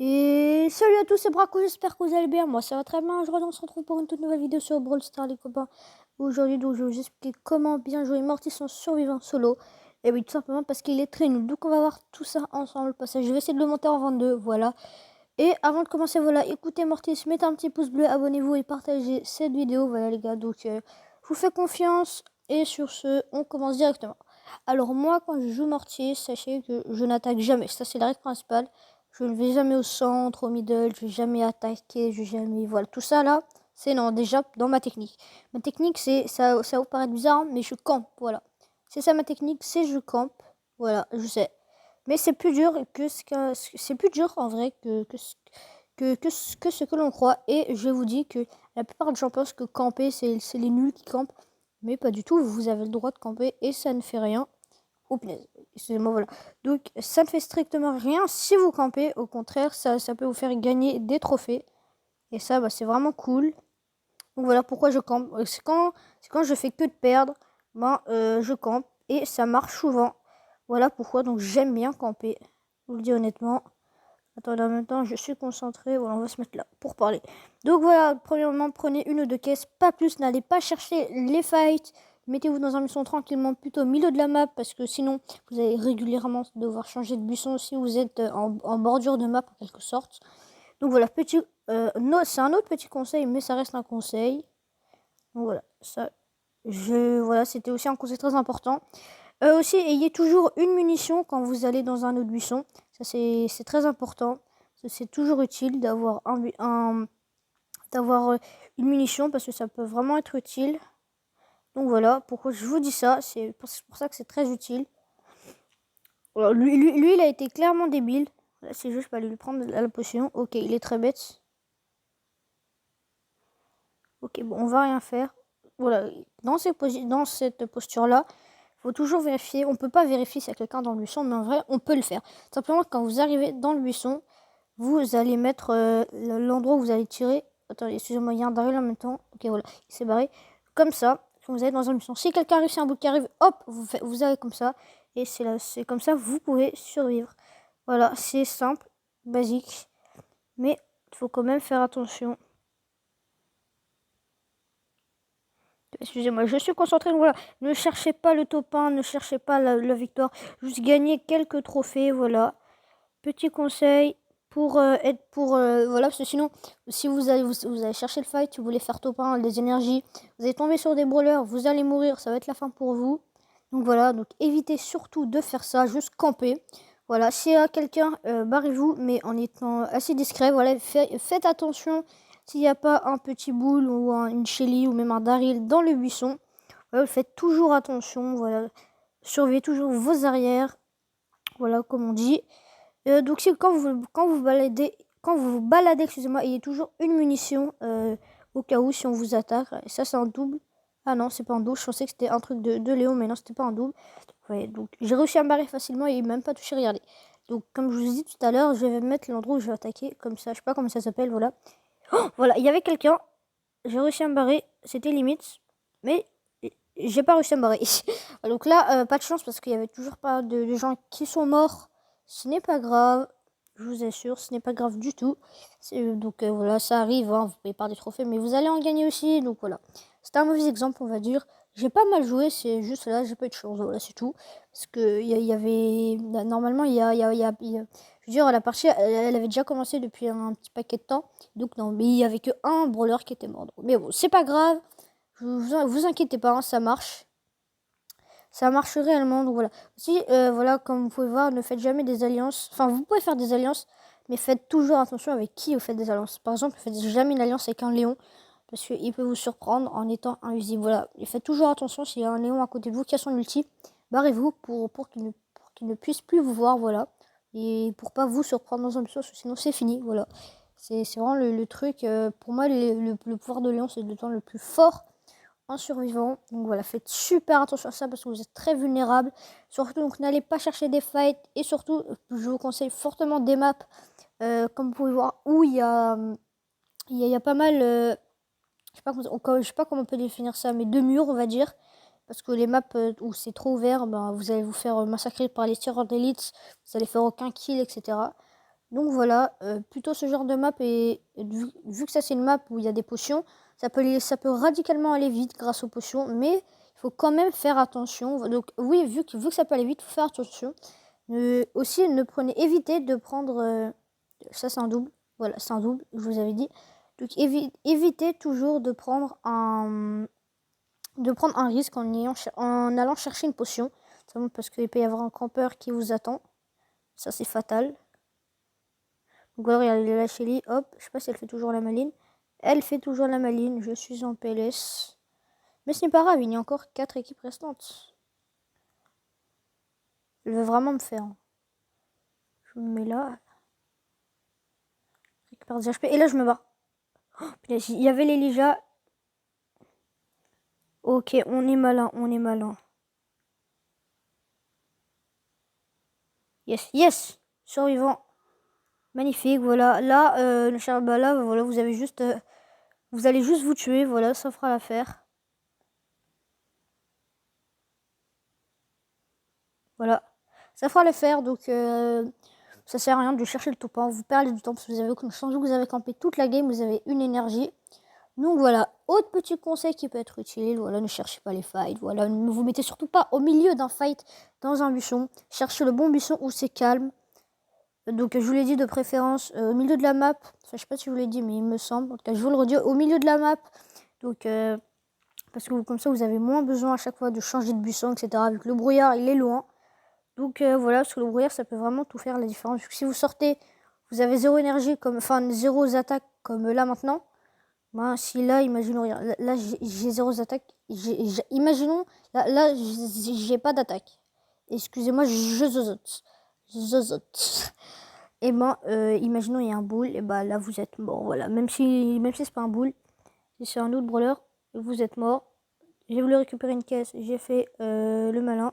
Et salut à tous, c'est Braco, j'espère que vous allez bien. Moi ça va très bien. Aujourd'hui on se retrouve pour une toute nouvelle vidéo sur Brawl Stars les copains. Aujourd'hui donc je vais vous expliquer comment bien jouer Mortis en survivant solo. Et oui, tout simplement parce qu'il est très nul. Donc on va voir tout ça ensemble. Parce que je vais essayer de le monter en 22, voilà. Et avant de commencer, voilà, écoutez Mortis, mettez un petit pouce bleu, abonnez-vous et partagez cette vidéo. Voilà les gars, donc je vous fais confiance. Et sur ce, on commence directement. Alors moi quand je joue Mortis, sachez que je n'attaque jamais. Ça c'est la règle principale. Je ne vais jamais au centre, au middle, je vais jamais attaquer, je vais jamais... Voilà, tout ça là, c'est non, déjà dans ma technique. Ma technique, c'est, ça vous paraît bizarre, mais je campe, voilà. C'est ça ma technique, c'est je campe, voilà, je sais. Mais c'est plus dur c'est plus dur en vrai que ce que l'on croit. Et je vous dis que la plupart des gens pensent que camper, c'est les nuls qui campent. Mais pas du tout, vous avez le droit de camper et ça ne fait rien. Oh punaise, excusez-moi, voilà. Donc ça ne fait strictement rien si vous campez. Au contraire, ça peut vous faire gagner des trophées. Et ça, bah, c'est vraiment cool. Donc voilà pourquoi je campe. C'est quand je fais que de perdre, je campe. Et ça marche souvent. Voilà pourquoi, donc j'aime bien camper. Je vous le dis honnêtement. Attendez, en même temps, je suis concentré. Voilà, on va se mettre là pour parler. Donc voilà, premièrement, prenez une ou deux caisses, pas plus. N'allez pas chercher les fights. Mettez-vous dans un buisson tranquillement, plutôt au milieu de la map, parce que sinon, vous allez régulièrement devoir changer de buisson si vous êtes en bordure de map, en quelque sorte. Donc voilà, c'est un autre petit conseil, mais ça reste un conseil. Donc voilà, voilà, c'était aussi un conseil très important. Aussi, ayez toujours une munition quand vous allez dans un autre buisson. Ça, c'est très important. C'est toujours utile d'avoir une munition parce que ça peut vraiment être utile. Donc voilà, pourquoi je vous dis ça. C'est pour ça que c'est très utile. Alors, lui, il a été clairement débile. Là, c'est juste, je peux aller lui prendre la potion. Ok, il est très bête. Ok, bon, on va rien faire. Voilà, dans cette posture-là, faut toujours vérifier. On peut pas vérifier s'il y a quelqu'un dans le buisson, mais en vrai, on peut le faire. Simplement, quand vous arrivez dans le buisson, vous allez mettre l'endroit où vous allez tirer. Attendez, excusez-moi, il y a un Daryl en même temps. Ok, voilà, il s'est barré. Comme ça, quand vous allez dans un buisson. Si quelqu'un arrive, si un bout qui arrive, hop, vous allez comme ça. Et c'est comme ça, vous pouvez survivre. Voilà, c'est simple, basique. Mais il faut quand même faire attention. Excusez-moi, je suis concentré. Donc voilà, ne cherchez pas le top 1, ne cherchez pas la victoire. Juste gagner quelques trophées, voilà. Petit conseil voilà, parce que sinon, si vous allez chercher le fight, si vous voulez faire top 1, des énergies, vous allez tomber sur des brawlers, vous allez mourir, ça va être la fin pour vous. Donc voilà, donc évitez surtout de faire ça, juste camper. Voilà, s'il y a quelqu'un, barrez-vous, mais en étant assez discret. Voilà, faites attention s'il n'y a pas un petit boule ou une Shelly ou même un Daryl dans le buisson. Voilà, faites toujours attention, voilà. Surveillez toujours vos arrières, voilà, comme on dit. Donc si quand vous vous baladez, excusez-moi, il y a toujours une munition au cas où si on vous attaque. Et ça c'est un double. Ah non, c'est pas un double. Je pensais que c'était un truc de Léon, mais non, c'était pas un double. Ouais, donc j'ai réussi à me barrer facilement et même pas touché, regardez. Donc comme je vous ai dit tout à l'heure, je vais mettre l'endroit où je vais attaquer, comme ça, je sais pas comment ça s'appelle, voilà. Oh, voilà, il y avait quelqu'un, j'ai réussi à me barrer, c'était limite, mais j'ai pas réussi à me barrer. Donc là, pas de chance parce qu'il y avait toujours pas de gens qui sont morts. Ce n'est pas grave, je vous assure, ce n'est pas grave du tout. Donc voilà, ça arrive, hein, vous pouvez perdre des trophées, mais vous allez en gagner aussi. Donc voilà, c'était un mauvais exemple, on va dire. J'ai pas mal joué, c'est juste là, j'ai pas eu de chance, voilà, c'est tout. Parce que y avait. Normalement, je veux dire, la partie, elle avait déjà commencé depuis un petit paquet de temps. Donc non, mais il y avait que un brawler qui était mort. Mais bon, c'est pas grave. Vous inquiétez pas, hein, ça marche. Ça marche réellement, donc voilà. Si, voilà, comme vous pouvez voir, ne faites jamais des alliances. Enfin, vous pouvez faire des alliances, mais faites toujours attention avec qui vous faites des alliances. Par exemple, ne faites jamais une alliance avec un lion, parce qu'il peut vous surprendre en étant invisible. Voilà, et faites toujours attention s'il y a un lion à côté de vous qui a son ulti. Barrez-vous pour qu'il ne puisse plus vous voir, voilà. Et pour pas vous surprendre dans un buisson, sinon c'est fini, voilà. C'est vraiment le truc. Pour moi, le pouvoir de lion, c'est le temps le plus fort en survivant. Donc voilà, faites super attention à ça parce que vous êtes très vulnérable. Surtout, donc n'allez pas chercher des fights. Et surtout, je vous conseille fortement des maps, comme vous pouvez voir, où il y a pas mal, je sais pas comment on peut définir ça, mais de murs, on va dire. Parce que les maps où c'est trop ouvert, ben, vous allez vous faire massacrer par les tireurs d'élite, vous allez faire aucun kill, etc. Donc voilà, plutôt ce genre de map, et vu que ça c'est une map où il y a des potions, ça peut radicalement aller vite grâce aux potions, mais il faut quand même faire attention. Donc oui, vu que ça peut aller vite, il faut faire attention. Aussi, évitez de prendre... ça c'est un double, voilà, c'est un double, je vous avais dit. Donc évitez toujours de prendre un risque en allant chercher une potion, parce qu'il peut y avoir un campeur qui vous attend. Ça c'est fatal. Donc voilà, regardez la Shelly, hop, je sais pas si elle fait toujours la maline. Elle fait toujours la maline, je suis en PLS. Mais ce n'est pas grave, il y a encore 4 équipes restantes. Elle veut vraiment me faire. Je me mets là. Récupère des HP. Et là, je me barre. Oh, il y avait l'Elijah. Ok, on est malin, on est malin. Yes, yes, survivant. Magnifique, voilà. Là, le Charbala, voilà, vous allez juste vous tuer, voilà, ça fera l'affaire. Voilà, ça fera l'affaire, donc ça sert à rien de chercher le top 1. Vous perdez du temps parce que vous avez aucune chance, vous avez campé toute la game, vous avez une énergie. Donc voilà, autre petit conseil qui peut être utile, voilà, ne cherchez pas les fights, voilà, ne vous mettez surtout pas au milieu d'un fight dans un buisson. Cherchez le bon buisson où c'est calme. Donc je vous l'ai dit, de préférence au milieu de la map. Enfin, je sais pas si je vous l'ai dit, mais il me semble. En tout cas, je vous le redis, au milieu de la map. Donc parce que comme ça, vous avez moins besoin à chaque fois de changer de buisson, etc. Vu que le brouillard, il est loin. Donc voilà, parce que le brouillard, ça peut vraiment tout faire la différence. Vu que si vous sortez, vous avez zéro énergie, enfin zéro attaque comme là maintenant. Ben, si là, imaginons, là j'ai zéro attaque. Imaginons, là j'ai pas d'attaque. Excusez-moi, je zozote. Et ben, imaginons il y a un boule, et ben là vous êtes mort. Voilà, même si c'est pas un boule, si c'est un autre brawler, vous êtes mort. J'ai voulu récupérer une caisse, j'ai fait le malin.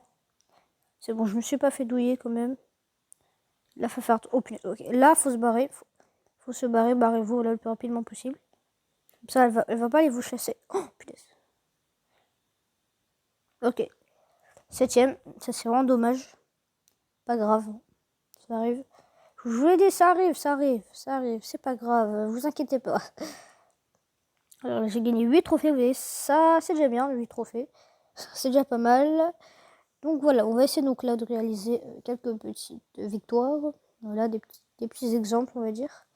C'est bon, je me suis pas fait douiller quand même. Là, faut faire... Oh putain, ok. Là, faut se barrer. Faut se barrer, barrez-vous là le plus rapidement possible. Comme ça, elle va pas aller vous chasser. Oh putain. Ok. 7ème, ça c'est vraiment dommage. Pas grave. Ça arrive. Je vous l'ai dit, ça arrive. C'est pas grave, vous inquiétez pas. Alors j'ai gagné 8 trophées, vous voyez, ça c'est déjà bien, 8 trophées. C'est déjà pas mal. Donc voilà, on va essayer donc là de réaliser quelques petites victoires. Voilà, des petits exemples, on va dire.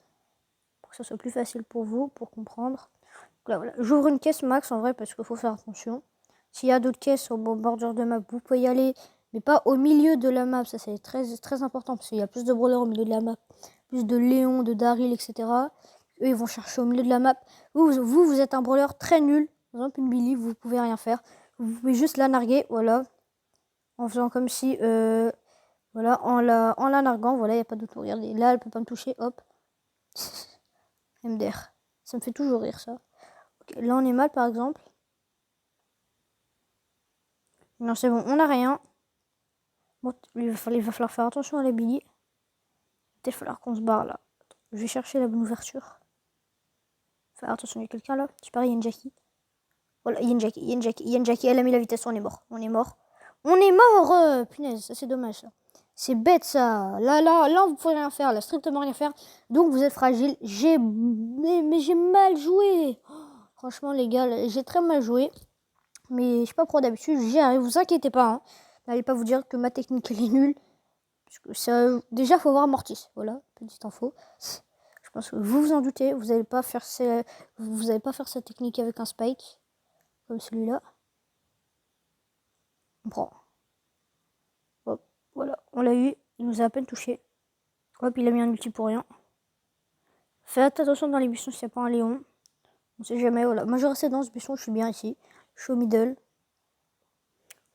Pour que ça soit plus facile pour vous, pour comprendre. Donc là, voilà. J'ouvre une caisse max en vrai parce qu'il faut faire attention. S'il y a d'autres caisses au bordure de map, vous pouvez y aller. Mais pas au milieu de la map, ça c'est très, très important. Parce qu'il y a plus de brawlers au milieu de la map. Plus de Léon, de Daryl, etc. Eux, ils vont chercher au milieu de la map. Vous êtes un brawler très nul. Par exemple, une Billy, vous pouvez rien faire. Vous pouvez juste la narguer, voilà. En faisant comme si, voilà, en la narguant, voilà, il n'y a pas d'autre. Regardez, là, elle peut pas me toucher, hop. MDR. Ça me fait toujours rire, ça. Okay, là, on est mal, par exemple. Non, c'est bon, on n'a rien. Bon, il va falloir faire attention à la Billy. Il va falloir qu'on se barre, là. Je vais chercher la bonne ouverture. Faire attention, il y a quelqu'un, là. Je parie, il y a une Jackie. Voilà, il y a une Jackie. Elle a mis la vitesse, on est mort. Punaise, ça c'est dommage, ça. C'est bête, ça. Là, vous pouvez rien faire. Là, strictement rien faire. Donc, vous êtes fragile. Mais j'ai mal joué. Oh, franchement, les gars, j'ai très mal joué. Mais je sais pas pourquoi d'habitude, j'y arrive. Vous inquiétez pas. Hein. N'allez pas vous dire que ma technique, elle est nulle. Parce que ça, déjà, faut voir Mortis. Voilà, petite info. Je pense que vous vous en doutez. Vous n'allez pas faire cette technique avec un spike. Comme celui-là. On prend. Hop, voilà, on l'a eu. Il nous a à peine touché. Hop, il a mis un ulti pour rien. Faites attention dans les buissons s'il n'y a pas un Léon. On sait jamais, voilà. Moi je reste dans ce buisson, je suis bien ici. Je suis au middle.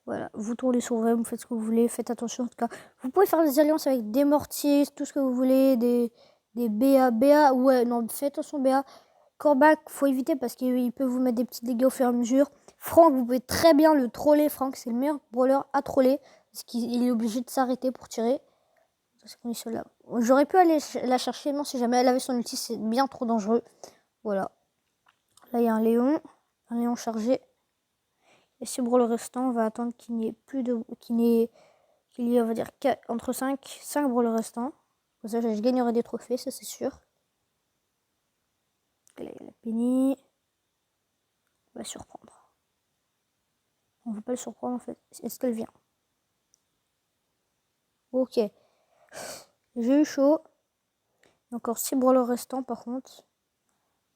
Voilà, vous tournez sur vous, vous faites ce que vous voulez, faites attention en tout cas. Vous pouvez faire des alliances avec des mortiers, tout ce que vous voulez, des BA, ouais, non, faites attention BA. Corbac, faut éviter parce qu'il peut vous mettre des petits dégâts au fur et à mesure. Franck, vous pouvez très bien le troller. Franck, c'est le meilleur brawler à troller. Parce qu'il est obligé de s'arrêter pour tirer. J'aurais pu aller la chercher, mais si jamais elle avait son ulti, c'est bien trop dangereux. Voilà. Là, il y a un Léon chargé. Et ce brawler restant, on va attendre qu'il n'y ait plus de... qu'il y ait, on va dire, entre 5 brawlers restants. Comme ça, je gagnerai des trophées, ça c'est sûr. Là, il y a la Penny. On va surprendre. On ne veut pas le surprendre en fait. Est-ce qu'elle vient? Ok. J'ai eu chaud. Il y a encore 6 brawlers restants par contre.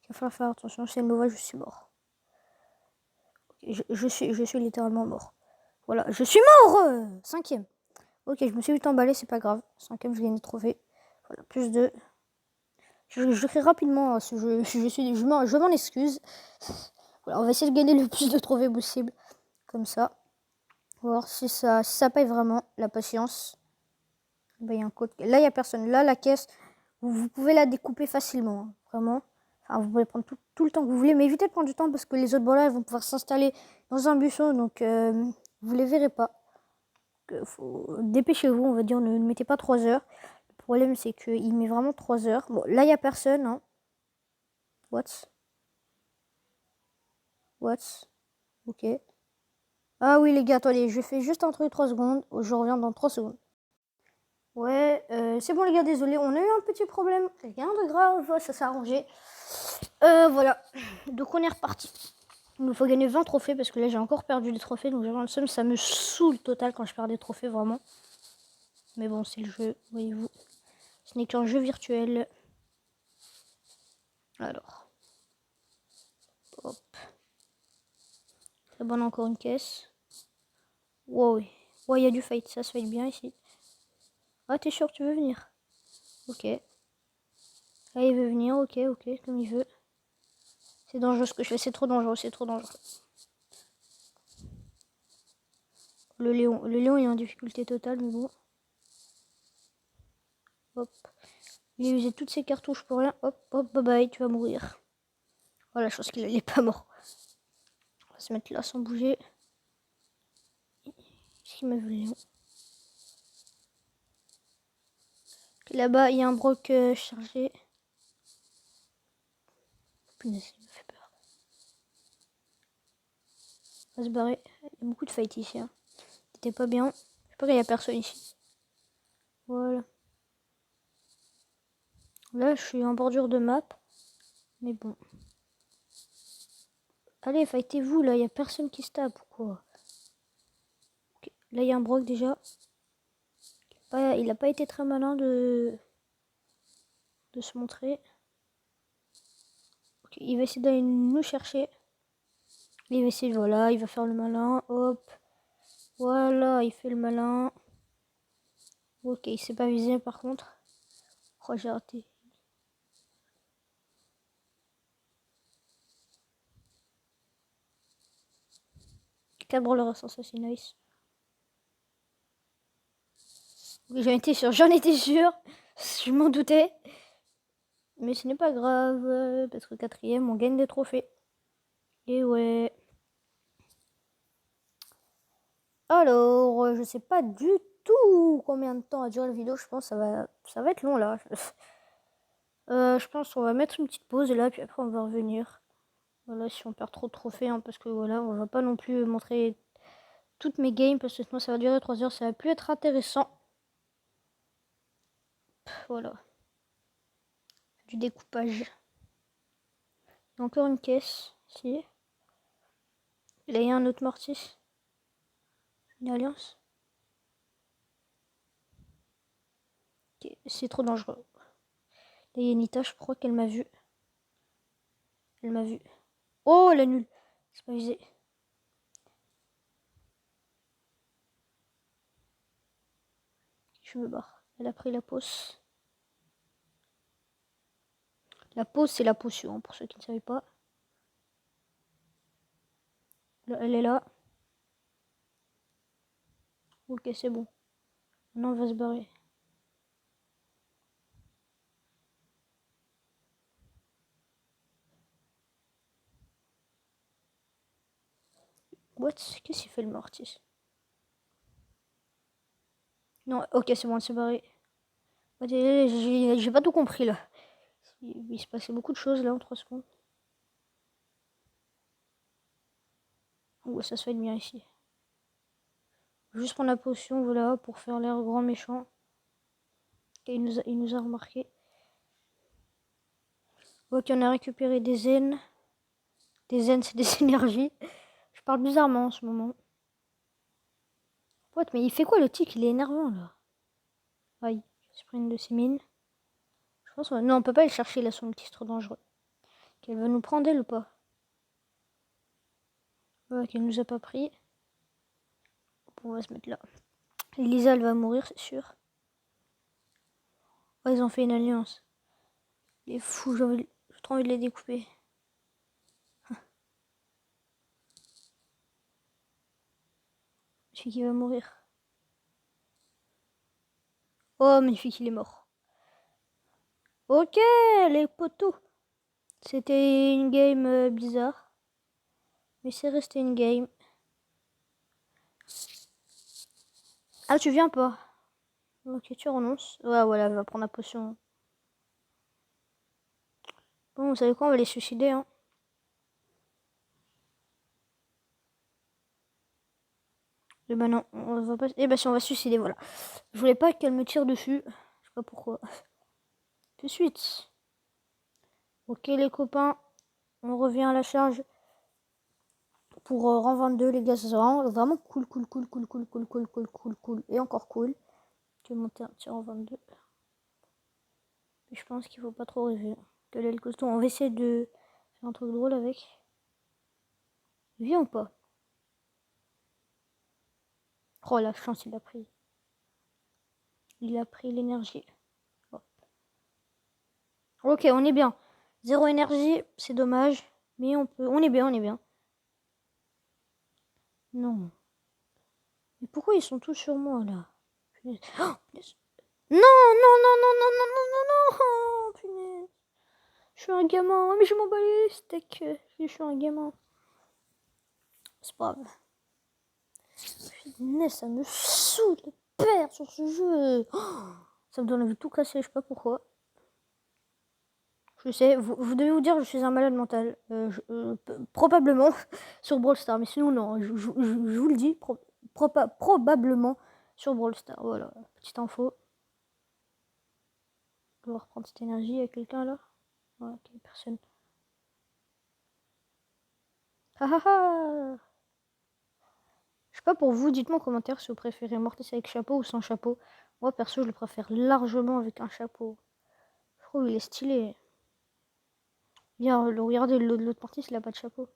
Il va falloir faire attention. Si elle me voit, je suis mort. Okay, je suis littéralement mort. Voilà, je suis mort 5ème. Ok, je me suis vite emballé, c'est pas grave. 5ème, je gagne le trophée. Voilà, plus de... Je crie rapidement, je m'en excuse. Voilà, on va essayer de gagner le plus de trophées possible. Comme ça. On va voir si ça paye vraiment la patience. Ben, y a un code. Là, il n'y a personne. Là, la caisse, vous pouvez la découper facilement. Hein, vraiment. Enfin, vous pouvez prendre tout le temps que vous voulez. Mais évitez de prendre du temps parce que les autres brawlers vont pouvoir s'installer dans un buisson. Donc, vous les verrez pas. Dépêchez-vous, on va dire. Ne mettez pas 3 heures. Le problème, c'est qu'il met vraiment 3 heures. Bon, là, il n'y a personne. Hein. What? Ok. Ah oui, les gars, attendez. Je fais juste un truc 3 secondes. Je reviens dans 3 secondes. Ouais, c'est bon les gars, désolé, on a eu un petit problème, rien de grave, ça s'est arrangé. Voilà, donc on est reparti. Il nous faut gagner 20 trophées parce que là j'ai encore perdu des trophées, donc j'ai vraiment le seum, ça me saoule total quand je perds des trophées, vraiment. Mais bon, c'est le jeu, voyez-vous. Ce n'est qu'un jeu virtuel. Alors. Hop. Très bonne, encore une caisse. Wow, ouais, il y a du fight, ça se fight bien ici. Ah, t'es sûr que tu veux venir? Ok. Là, il veut venir, ok, comme il veut. C'est dangereux ce que je fais, c'est trop dangereux, Le lion est en difficulté totale, mais bon. Hop. Il a usé toutes ses cartouches pour rien. Hop, bye bye, tu vas mourir. Voilà, je pense qu'il n'est pas mort. On va se mettre là sans bouger. Qu'est-ce qu'il m'a vu, le lion? Là-bas, il y a un broc chargé. Punaise, il me fait peur. On va se barrer. Il y a beaucoup de fight ici. Hein. C'était pas bien. Je sais pas qu'il y a personne ici. Voilà. Là, je suis en bordure de map. Mais bon. Allez, fightez-vous, là. Il y a personne qui se tape ou quoi? Okay. Là, il y a un broc déjà. Il n'a pas été très malin de se montrer. Okay. Il va essayer d'aller nous chercher. Il va essayer, voilà, il va faire le malin. Hop. Voilà, il fait le malin. Ok, il s'est pas visé par contre. Oh, j'ai raté. Cabre le ressent, ça c'est nice. Oui, j'en étais sûr. Je m'en doutais. Mais ce n'est pas grave, parce que 4ème, on gagne des trophées. Et ouais. Alors, je sais pas du tout combien de temps a duré la vidéo. Je pense que ça va être long là. Je pense qu'on va mettre une petite pause là, puis après on va revenir. Voilà, si on perd trop de trophées, hein, parce que voilà, on va pas non plus montrer toutes mes games, parce que sinon ça va durer 3 heures, ça va plus être intéressant. Voilà. Du découpage. Il y a encore une caisse, ici. Là, il y a un autre mortis. Une alliance. Okay. C'est trop dangereux. Là, il y a Nita, je crois qu'elle m'a vu. Elle m'a vu. Oh, la nulle. C'est pas visé. Je me barre. Elle a pris la pause. La pause, c'est la potion, pour ceux qui ne savaient pas. Là, elle est là. Ok, c'est bon. Maintenant, on va se barrer. What? Qu'est-ce qu'il fait le mortis? Non, ok, c'est bon, elle s'est barrée. J'ai pas tout compris là. Il se passait beaucoup de choses là en 3 secondes. Oh, ça se fait bien ici. Juste prendre la potion, voilà, pour faire l'air grand méchant. Il nous a remarqué. Ok, on a récupéré des zen. Des zen, c'est des énergies. Je parle bizarrement en ce moment. What, mais il fait quoi le tic? Il est énervant là. Aïe, je prends une de ses mines. Je pense non, on peut pas aller chercher là, son petit, c'est trop dangereux. Qu'elle va nous prendre elle ou pas? Ouais, qu'elle nous a pas pris. On va se mettre là. Lisa, elle va mourir, c'est sûr. Oh, ils ont fait une alliance. Les fous, j'ai trop envie de les découper. Celui qui va mourir. Oh, magnifique, il est mort. Ok, les poteaux. C'était une game bizarre. Mais c'est resté une game. Ah, tu viens pas? Ok, tu renonces. Ouais, voilà, elle va prendre la potion. Bon, vous savez quoi, on va les suicider, hein. Et bah non, on va pas... Eh bah si, on va se suicider, voilà. Je voulais pas qu'elle me tire dessus. Je sais pas pourquoi. Tout de suite. Ok, les copains. On revient à la charge. Pour rang 22, les gars, c'est vraiment cool, cool, cool, cool, cool, cool, cool, cool, cool, cool. Et encore cool. Je vais monter un petit rang 22. Mais je pense qu'il faut pas trop rêver. Que là, le costaud, on va essayer de faire un truc drôle avec. Viens ou pas? Oh, la chance, il a pris. Il a pris l'énergie. Oh. Ok, on est bien. Zéro énergie, c'est dommage. Mais on peut... On est bien, on est bien. Non. Mais pourquoi ils sont tous sur moi, là? Punaise. Oh, punaise. Non, non, non, non, non, non, non, non, non. Oh, punaise. Je suis un gamin. Mais je m'en bats les steaks. Je suis un gamin. C'est pas grave. Punaise, ça me saoule de perdre sur ce jeu. Oh, ça me donne envie de tout casser, je sais pas pourquoi. Je sais, vous devez vous dire je suis un malade mental. Probablement sur Brawl Stars, mais sinon non, je vous le dis, probablement sur Brawl Stars. Voilà, petite info. Je dois reprendre cette énergie. Il y a quelqu'un là? Ouais, ok, personne. Ah ah ah! Je sais pas pour vous, dites-moi en commentaire si vous préférez Mortis avec chapeau ou sans chapeau. Moi perso, je le préfère largement avec un chapeau. Je trouve il est stylé. Bien, regardez, l'autre Mortis, il a pas de chapeau.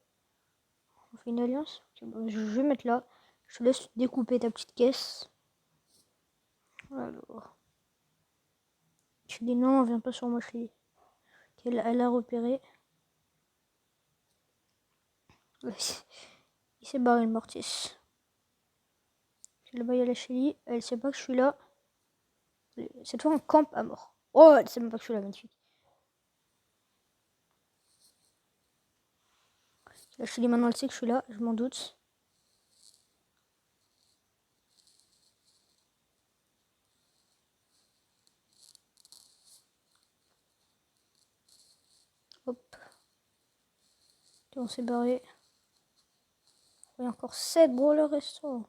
On fait une alliance? Okay, bah, je vais mettre là. Je te laisse découper ta petite caisse. Alors. Je dis non, viens pas sur moi, Shelly. Elle a repéré. Il s'est barré le Mortis. Là-bas, il y a la Shelly. Elle sait pas que je suis là. Cette fois, on campe à mort. Oh, elle sait même pas que je suis là, magnifique. La Shelly, maintenant, elle sait que je suis là. Je m'en doute. Hop. Et on s'est barré. Il y a encore 7 brawlers restants.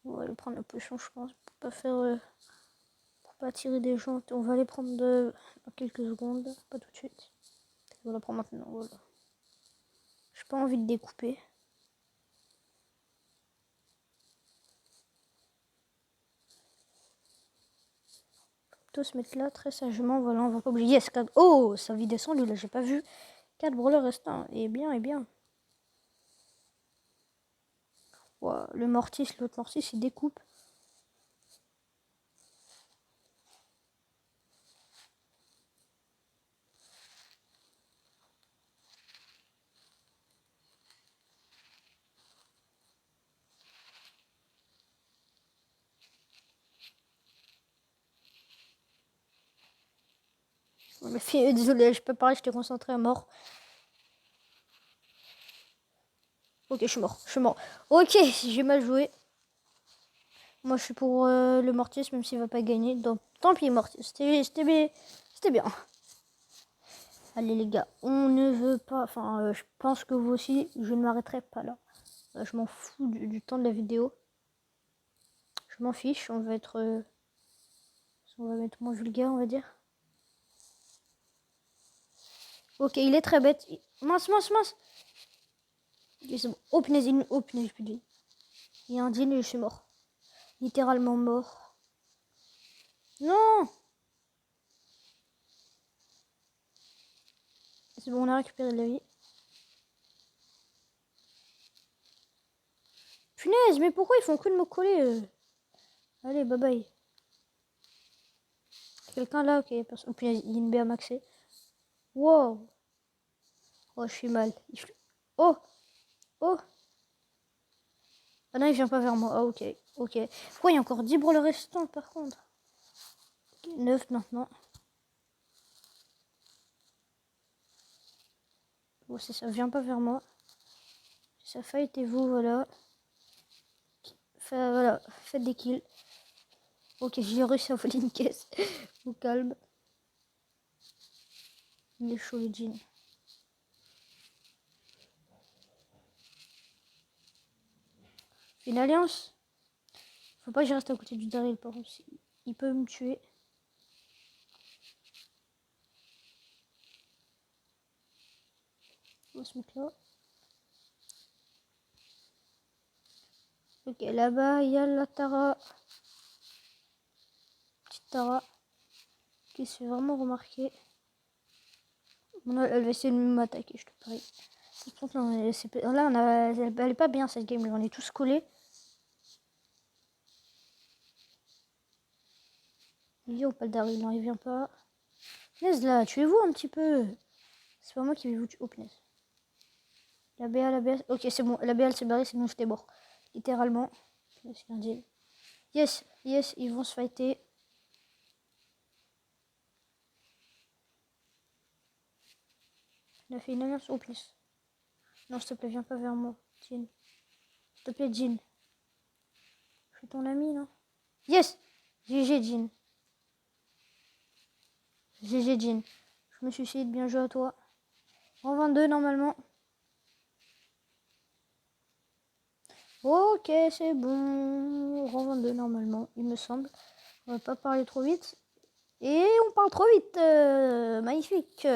On va aller prendre la potion, je pense. Pour pas faire... pour pas attirer des gens. On va les prendre dans quelques secondes. Pas tout de suite. On va la prendre maintenant. Voilà. J'ai pas envie de découper. Plutôt se mettre là très sagement. Voilà, on va pas oublier. Yes, 4... Oh, sa vie descendue là, j'ai pas vu. 4 brawlers restants. Et bien, et bien. Wow, le Mortis, l'autre Mortis, il découpe. Désolé, je peux parler, j'étais concentré à mort. Ok, je suis mort. Ok, j'ai mal joué. Moi, je suis pour le Mortis, même s'il va pas gagner. Donc, tant pis, Mortis. C'était bien. Allez, les gars, on ne veut pas... Enfin, je pense que vous aussi, je ne m'arrêterai pas là. Je m'en fous du temps de la vidéo. Je m'en fiche, on va être On va mettre moins vulgaire, on va dire. Ok, il est très bête. Mince. Ok, c'est bon. Oh punaise, oh punaise, j'ai plus de vie. Il y a un djinn et je suis mort. Littéralement mort. Non! C'est bon, on a récupéré de la vie. Punaise, mais pourquoi ils font que de me coller Allez, bye bye. Quelqu'un là, ok, personne. Oh punaise, il y a une BA maxée. Wow! Oh, je suis mal. Oh! Oh! Ah non, il vient pas vers moi. Ah, ok. Ok. Pourquoi il y a encore 10 brawlers restants par contre? Okay, 9 maintenant. Bon, c'est ça, vient pas vers moi. Ça fight et vous, voilà. Voilà, faites des kills. Ok, j'ai réussi à voler une caisse. Au calme. Il est chaud le jean. Une alliance. Faut pas que je reste à côté du Daryl par contre. Il peut me tuer. On va se mettre là. Ok, là-bas, il y a la Tara. Petite Tara. Qui se fait vraiment remarquer. Bon, elle va essayer de m'attaquer, je te parie. Là, elle est pas bien cette game. On est tous collés. Il vient ou pas le Daryl? Non, il vient pas. Punaise là, tuez-vous un petit peu. C'est pas moi qui vais vous tuer. Oh punaise. La BA. Ok, c'est bon. La BA elle s'est barrée, sinon j'étais mort. Littéralement. Punaise, il y a un deal. Yes, ils vont se fighter. Il a fait une alliance. Oh punaise. Non, s'il te plaît, viens pas vers moi. Jean. S'il te plaît, Jean. Je suis ton ami, non? Yes! GG, Jean. GG, Jean. Je me suicide, bien joué à toi. En 22 normalement. Ok, c'est bon. Rang 22 normalement, il me semble. On va pas parler trop vite. Et on parle trop vite. Magnifique.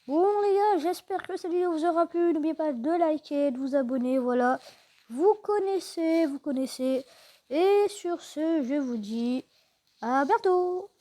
Bon les gars, j'espère que cette vidéo vous aura plu. N'oubliez pas de liker, de vous abonner. Voilà. Vous connaissez. Et sur ce, je vous dis à bientôt.